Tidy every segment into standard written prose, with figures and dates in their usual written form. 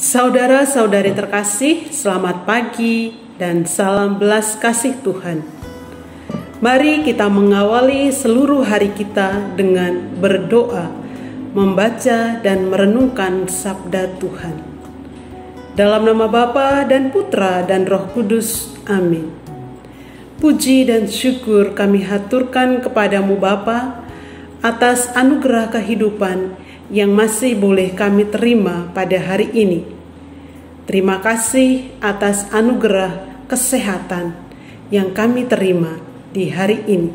Saudara-saudari terkasih, selamat pagi dan salam belas kasih Tuhan. Mari kita mengawali seluruh hari kita dengan berdoa, membaca dan merenungkan sabda Tuhan. Dalam nama Bapa dan Putra dan Roh Kudus, amin. Puji dan syukur kami haturkan kepadamu Bapa atas anugerah kehidupan yang masih boleh kami terima pada hari ini. Terima kasih atas anugerah kesehatan yang kami terima di hari ini.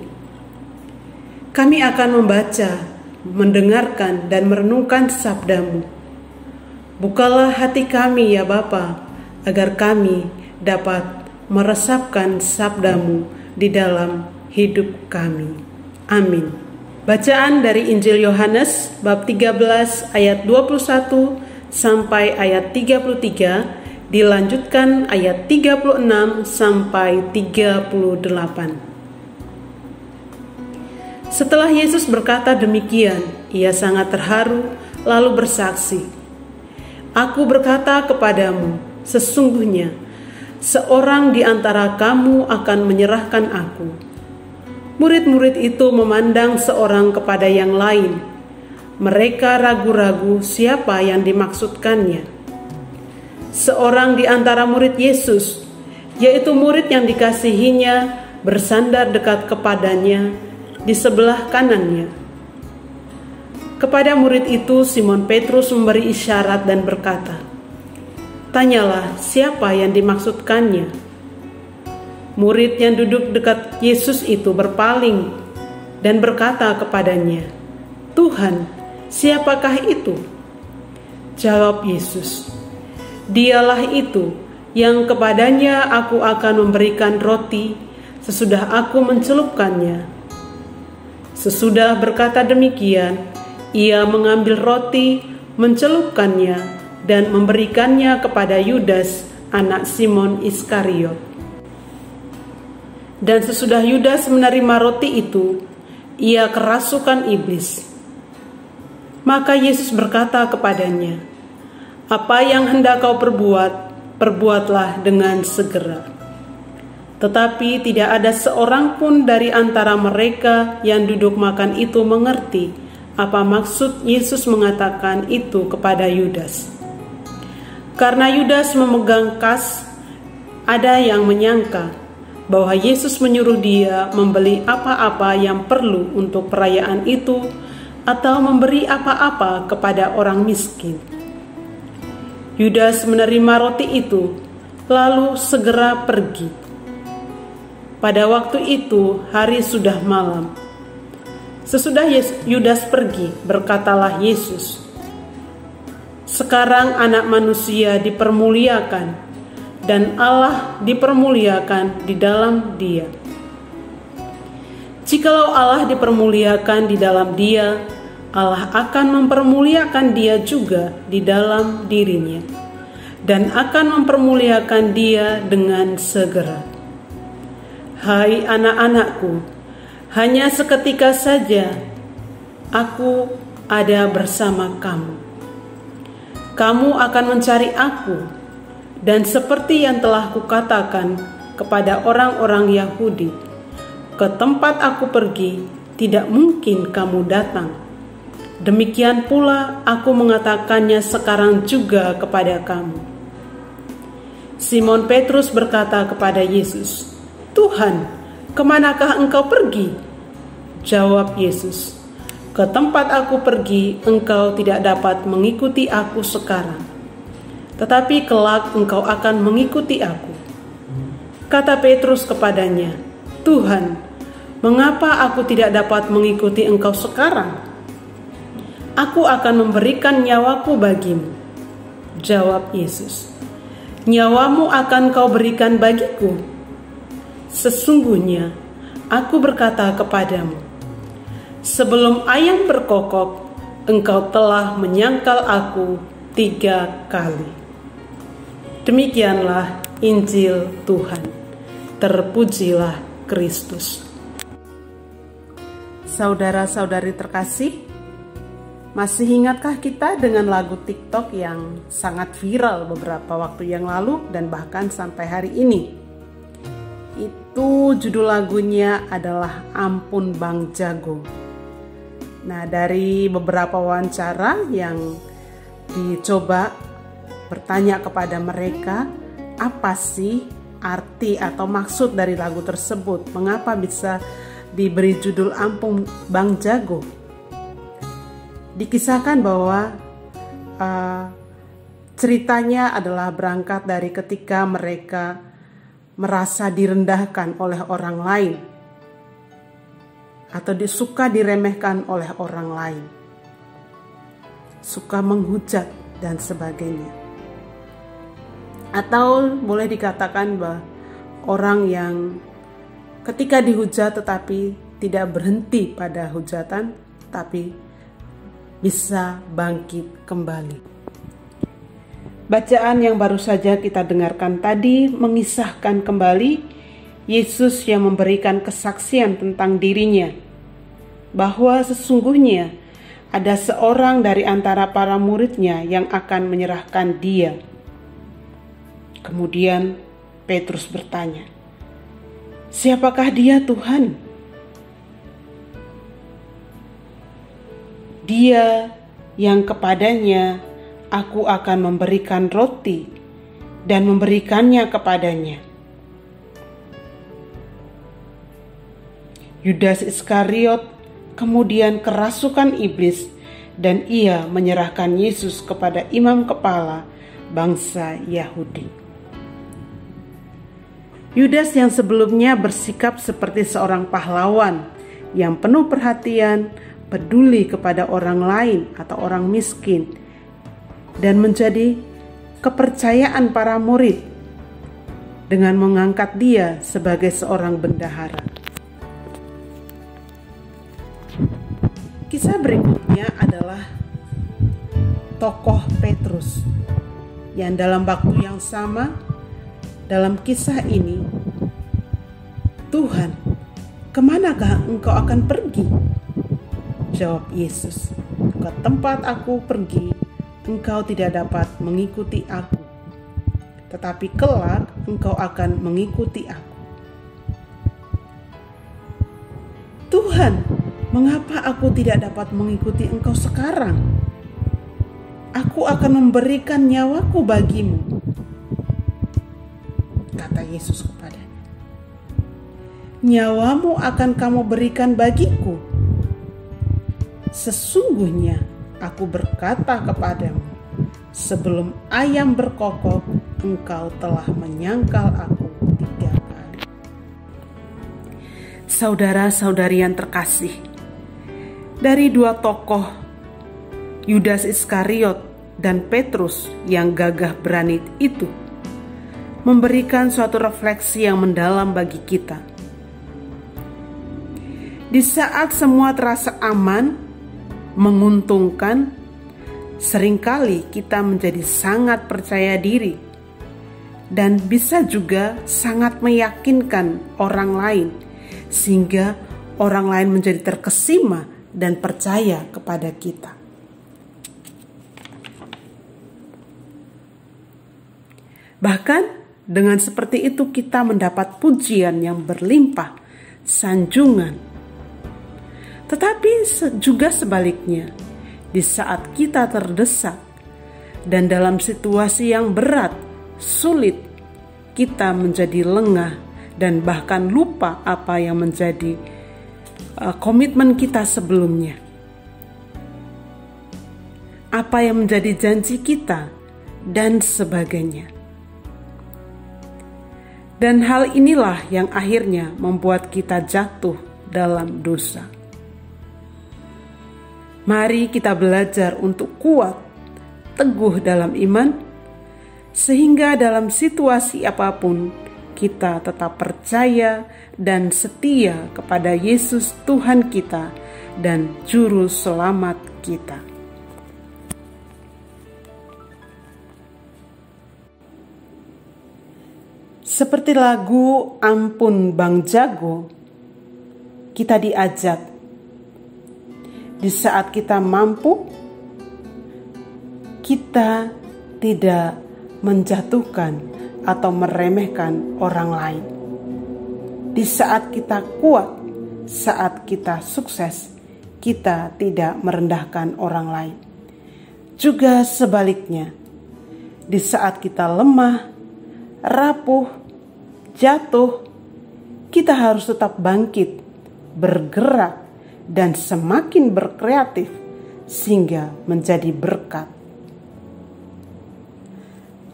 Kami akan membaca, mendengarkan dan merenungkan sabdamu. Bukalah hati kami ya Bapa, agar kami dapat meresapkan sabdamu di dalam hidup kami. Amin. Bacaan dari Injil Yohanes bab 13 ayat 21 sampai ayat 33, dilanjutkan ayat 36 sampai 38. Setelah Yesus berkata demikian, ia sangat terharu lalu bersaksi, "Aku berkata kepadamu, sesungguhnya seorang di antara kamu akan menyerahkan aku." Murid-murid itu memandang seorang kepada yang lain. Mereka ragu-ragu siapa yang dimaksudkannya. Seorang di antara murid Yesus, yaitu murid yang dikasihinya, bersandar dekat kepadanya di sebelah kanannya. Kepada murid itu Simon Petrus memberi isyarat dan berkata, "Tanyalah siapa yang dimaksudkannya." Murid yang duduk dekat Yesus itu berpaling dan berkata kepadanya, "Tuhan, siapakah itu?" Jawab Yesus, "Dialah itu yang kepadanya aku akan memberikan roti sesudah aku mencelupkannya." Sesudah berkata demikian, ia mengambil roti, mencelupkannya, dan memberikannya kepada Yudas, anak Simon Iskariot. Dan sesudah Yudas menerima roti itu, ia kerasukan iblis. Maka Yesus berkata kepadanya, "Apa yang hendak kau perbuat, perbuatlah dengan segera." Tetapi tidak ada seorang pun dari antara mereka yang duduk makan itu mengerti apa maksud Yesus mengatakan itu kepada Yudas. Karena Yudas memegang kas, ada yang menyangka bahwa Yesus menyuruh dia membeli apa-apa yang perlu untuk perayaan itu atau memberi apa-apa kepada orang miskin. Yudas menerima roti itu, lalu segera pergi. Pada waktu itu hari sudah malam. Sesudah Yudas pergi, berkatalah Yesus, "Sekarang Anak Manusia dipermuliakan, dan Allah dipermuliakan di dalam Dia. Jikalau Allah dipermuliakan di dalam Dia, Allah akan mempermuliakan Dia juga di dalam dirinya, dan akan mempermuliakan Dia dengan segera. Hai anak-anakku, hanya seketika saja Aku ada bersama kamu. Kamu akan mencari Aku, dan seperti yang telah kukatakan kepada orang-orang Yahudi, ke tempat Aku pergi, tidak mungkin kamu datang. Demikian pula Aku mengatakannya sekarang juga kepada kamu." Simon Petrus berkata kepada Yesus, "Tuhan, kemanakah Engkau pergi?" Jawab Yesus, "Ke tempat Aku pergi, engkau tidak dapat mengikuti Aku sekarang. Tetapi kelak engkau akan mengikuti Aku." Kata Petrus kepadanya, "Tuhan, mengapa aku tidak dapat mengikuti Engkau sekarang? Aku akan memberikan nyawaku bagimu." Jawab Yesus, "Nyawamu akan kau berikan bagiku? Sesungguhnya Aku berkata kepadamu, sebelum ayam berkokok, engkau telah menyangkal Aku 3 kali." Demikianlah Injil Tuhan. Terpujilah Kristus. Saudara-saudari terkasih, Masih ingatkah kita dengan lagu TikTok yang sangat viral beberapa waktu yang lalu dan bahkan sampai hari ini? Itu judul lagunya adalah Ampun Bang Jago. Nah, dari beberapa wawancara yang dicoba bertanya kepada mereka, apa sih arti atau maksud dari lagu tersebut? Mengapa bisa diberi judul Ampun Bang Jago? Dikisahkan bahwa ceritanya adalah berangkat dari ketika mereka merasa direndahkan oleh orang lain atau suka diremehkan oleh orang lain, suka menghujat dan sebagainya. Atau boleh dikatakan bahwa orang yang ketika dihujat tetapi tidak berhenti pada hujatan, tapi bisa bangkit kembali. Bacaan yang baru saja kita dengarkan tadi mengisahkan kembali Yesus yang memberikan kesaksian tentang dirinya, bahwa sesungguhnya ada seorang dari antara para muridnya yang akan menyerahkan dia. Kemudian Petrus bertanya, "Siapakah dia, Tuhan?" Dia yang kepadanya aku akan memberikan roti dan memberikannya kepadanya. Yudas Iskariot kemudian kerasukan iblis dan ia menyerahkan Yesus kepada imam kepala bangsa Yahudi. Yudas yang sebelumnya bersikap seperti seorang pahlawan yang penuh perhatian, peduli kepada orang lain atau orang miskin, dan menjadi kepercayaan para murid dengan mengangkat dia sebagai seorang bendahara. Kisah berikutnya adalah tokoh Petrus yang dalam waktu yang sama dalam kisah ini, "Tuhan, kemanakah engkau akan pergi?" Jawab Yesus, "Ke tempat aku pergi, engkau tidak dapat mengikuti aku. Tetapi kelak engkau akan mengikuti aku." "Tuhan, mengapa aku tidak dapat mengikuti engkau sekarang? Aku akan memberikan nyawaku bagimu," kata Yesus kepadanya. "Nyawamu akan kamu berikan bagiku? Sesungguhnya aku berkata kepadamu, sebelum ayam berkokok, engkau telah menyangkal aku 3 kali." Saudara-saudari yang terkasih, dari 2 tokoh, Yudas Iskariot dan Petrus yang gagah berani itu, memberikan suatu refleksi yang mendalam bagi kita. Di saat semua terasa aman, menguntungkan, seringkali kita menjadi sangat percaya diri dan bisa juga sangat meyakinkan orang lain, sehingga orang lain menjadi terkesima dan percaya kepada kita. Bahkan dengan seperti itu kita mendapat pujian yang berlimpah, sanjungan. Tetapi juga sebaliknya, di saat kita terdesak dan dalam situasi yang berat, sulit, kita menjadi lengah dan bahkan lupa apa yang menjadi komitmen kita sebelumnya. Apa yang menjadi janji kita dan sebagainya. Dan hal inilah yang akhirnya membuat kita jatuh dalam dosa. Mari kita belajar untuk kuat, teguh dalam iman, sehingga dalam situasi apapun kita tetap percaya dan setia kepada Yesus Tuhan kita dan Juru Selamat kita. Seperti lagu Ampun Bang Jago, kita diajak di saat kita mampu kita tidak menjatuhkan atau meremehkan orang lain. Di saat kita kuat, saat kita sukses, kita tidak merendahkan orang lain. Juga sebaliknya, di saat kita lemah, rapuh, jatuh, kita harus tetap bangkit, bergerak, dan semakin berkreatif sehingga menjadi berkat.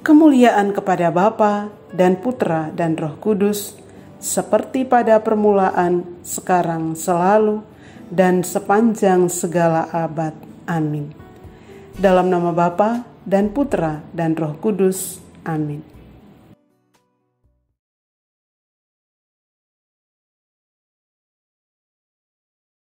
Kemuliaan kepada Bapa dan Putra dan Roh Kudus, seperti pada permulaan, sekarang, selalu, dan sepanjang segala abad. Amin. Dalam nama Bapa dan Putra dan Roh Kudus. Amin.